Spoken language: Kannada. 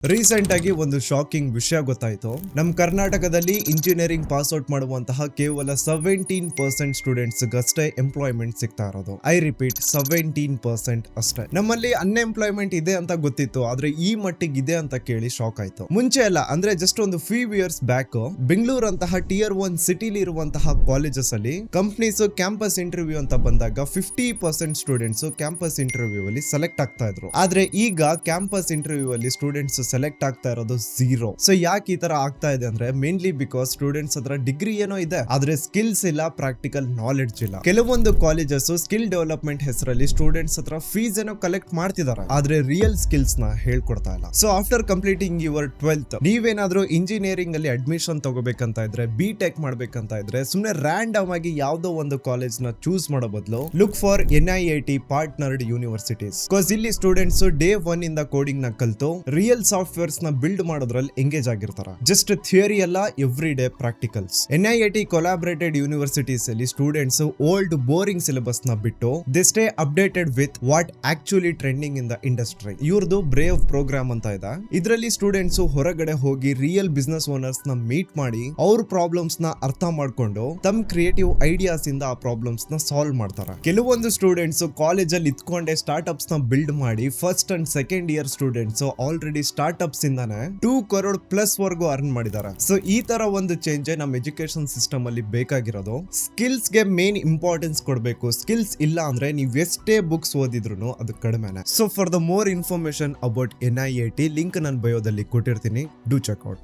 ರೀಸೆಂಟ್ ಆಗಿ ಒಂದು ಶಾಕಿಂಗ್ ವಿಷಯ ಗೊತ್ತಾಯ್ತು. ನಮ್ಮ ಕರ್ನಾಟಕದಲ್ಲಿ ಇಂಜಿನಿಯರಿಂಗ್ ಪಾಸ್ ಔಟ್ ಮಾಡುವಂತಹ ಕೇವಲ 17% ಸ್ಟೂಡೆಂಟ್ಸ್ ಅಷ್ಟೇ ಎಂಪ್ಲಾಯ್ಮೆಂಟ್ ಸಿಗ್ತಾ ಇರೋದು. ಐ ರಿಪೀಟ್ 17% ಅಷ್ಟೇ. ನಮ್ಮಲ್ಲಿ ಅನ್ಎಂಪ್ಲಾಯ್ಮೆಂಟ್ ಇದೆ ಅಂತ ಗೊತ್ತಿತ್ತು, ಆದ್ರೆ ಈ ಮಟ್ಟಿಗೆ ಇದೆ ಅಂತ ಕೇಳಿ ಶಾಕ್ ಆಯ್ತು. ಮುಂಚೆ ಎಲ್ಲ ಅಂದ್ರೆ ಜಸ್ಟ್ ಒಂದು ಫ್ಯೂ ಇಯರ್ಸ್ ಬ್ಯಾಕ್ ಬೆಂಗಳೂರು ಅಂತಹ ಟಿಯರ್ 1 ಸಿಟಿಲಿ ಇರುವಂತಹ ಕಾಲೇಜಸ್ ಅಲ್ಲಿ ಕಂಪ್ನೀಸ್ ಕ್ಯಾಂಪಸ್ ಇಂಟರ್ವ್ಯೂ ಅಂತ ಬಂದಾಗ 50% ಸ್ಟೂಡೆಂಟ್ಸ್ ಕ್ಯಾಂಪಸ್ ಇಂಟರ್ವ್ಯೂ ಅಲ್ಲಿ ಸೆಲೆಕ್ಟ್ ಆಗ್ತಾ ಇದ್ರು. ಆದ್ರೆ ಈಗ ಕ್ಯಾಂಪಸ್ ಇಂಟರ್ವ್ಯೂ ಅಲ್ಲಿ ಸ್ಟೂಡೆಂಟ್ಸ್ ಸೆಲೆಕ್ಟ್ ಆಗ್ತಾ ಇರೋದು 0. ಸೊ ಯಾಕೆ ಈ ತರ ಆಗ್ತಾ ಇದೆ ಅಂದ್ರೆ ಮೇನ್ಲಿ ಬಿಕಾಸ್ ಸ್ಟೂಡೆಂಟ್ಸ್ ಹತ್ರ ಡಿಗ್ರಿ ಏನೋ ಇದೆ, ಆದ್ರೆ ಸ್ಕಿಲ್ಸ್ ಇಲ್ಲ, ಪ್ರಾಕ್ಟಿಕಲ್ ನಾಲೆಡ್ಜ್ ಇಲ್ಲ. ಕೆಲವೊಂದು ಕಾಲೇಜಸ್ ಸ್ಕಿಲ್ ಡೆವಲಪ್ಮೆಂಟ್ ಹೆಸರಲ್ಲಿ ಸ್ಟೂಡೆಂಟ್ಸ್ ಹತ್ರ ಫೀಸ್ ಏನೋ ಕಲೆಕ್ಟ್ ಮಾಡ್ತಿದ್ದಾರೆ, ಆದ್ರೆ ರಿಯಲ್ ಸ್ಕಿಲ್ಸ್ ನ ಹೇಳ್ಕೊಡ್ತಾ ಇಲ್ಲ. So after completing your 12th ನೀವೇನಾದ್ರೂ ಇಂಜಿನಿಯರಿಂಗ್ ಅಲ್ಲಿ ಅಡ್ಮಿಷನ್ ತಗೋಬೇಕಂತ ಇದ್ರೆ, ಬಿ.ಟೆಕ್ ಮಾಡ್ಬೇಕಂತ ಇದ್ರೆ, ಸುಮ್ನೆ ರ್ಯಾಂಡಮ್ ಆಗಿ ಯಾವ್ದೋ ಒಂದು ಕಾಲೇಜ್ ನ ಚೂಸ್ ಮಾಡೋ ಬದಲು look for NIIT partnered universities. Because ಇಲ್ಲಿ ಸ್ಟೂಡೆಂಟ್ಸ್ ಡೇ 1 ಇಂದ ಕೋಡಿಂಗ್ ನ ಕಲ್ತು ರಿಯಲ್ ಸಾಫ್ಟ್ವೇರ್ಸ್ ನ ಬಿಲ್ಡ್ ಮಾಡೋದ್ರಲ್ಲಿ ಎಂಗೇಜ್ ಆಗಿರ್ತಾರೆ. ಜಸ್ಟ್ ಥಿಯರಿ ಅಲ್ಲ, every day practicals. NIIT collaborated universities ಅಲ್ಲಿ ಸ್ಟೂಡೆಂಟ್ಸ್ ಓಲ್ಡ್ ಬೋರಿಂಗ್ ಸಿಲೆಬಸ್ ನ ಬಿಟ್ಟು they stay updated with what actually trending in the industry. ಇವ್ರದ್ದು ಬ್ರೇವ್ ಪ್ರೋಗ್ರಾಮ್ ಅಂತ ಇದೆ. ಇದರಲ್ಲಿ ಸ್ಟೂಡೆಂಟ್ಸ್ ಹೊರಗಡೆ ಹೋಗಿ ರಿಯಲ್ ಬಿಸ್ನೆಸ್ ಓನರ್ಸ್ ನ ಮೀಟ್ ಮಾಡಿ ಅವ್ರ ಪ್ರಾಬ್ಲಮ್ಸ್ ನ ಅರ್ಥ ಮಾಡ್ಕೊಂಡು ತಮ್ಮ ಕ್ರಿಯೇಟಿವ್ ಐಡಿಯಾಸ್ ಇಂದ ಆ ಪ್ರಾಬ್ಲಮ್ಸ್ ನ ಸಾಲ್ವ್ ಮಾಡ್ತಾರೆ. ಕೆಲವೊಂದು ಸ್ಟೂಡೆಂಟ್ಸ್ ಕಾಲೇಜ್ ಅಲ್ಲಿ ಇತ್ಕೊಂಡೆ ಸ್ಟಾರ್ಟ್ ಅಪ್ಸ್ ನ ಬಿಲ್ಡ್ ಮಾಡಿ first and second year students already start ups ಇಂದಾನೆ 2 crore ಪ್ಲಸ್ ವರ್ಗೂ ಅರ್ನ್ ಮಾಡಿದ್ದಾರೆ. ಸೊ ಈ ತರ ಒಂದು ಚೇಂಜ್ ನಮ್ಮ ಎಜುಕೇಶನ್ ಸಿಸ್ಟಮ್ ಅಲ್ಲಿ ಬೇಕಾಗಿರೋದು. ಸ್ಕಿಲ್ಸ್ ಗೆ ಮೇನ್ ಇಂಪಾರ್ಟೆನ್ಸ್ ಕೊಡಬೇಕು. ಸ್ಕಿಲ್ಸ್ ಇಲ್ಲ ಅಂದ್ರೆ ನೀವು ಎಷ್ಟೇ ಬುಕ್ಸ್ ಓದಿದ್ರು ಅದು ಕಡಿಮೆನೆ. So for the more information about NIIT link ನನ್ನ ಬಯೋದಲ್ಲಿ ಕೊಟ್ಟಿರ್ತೀನಿ, ಡೂ ಚೆಕ್ ಔಟ್.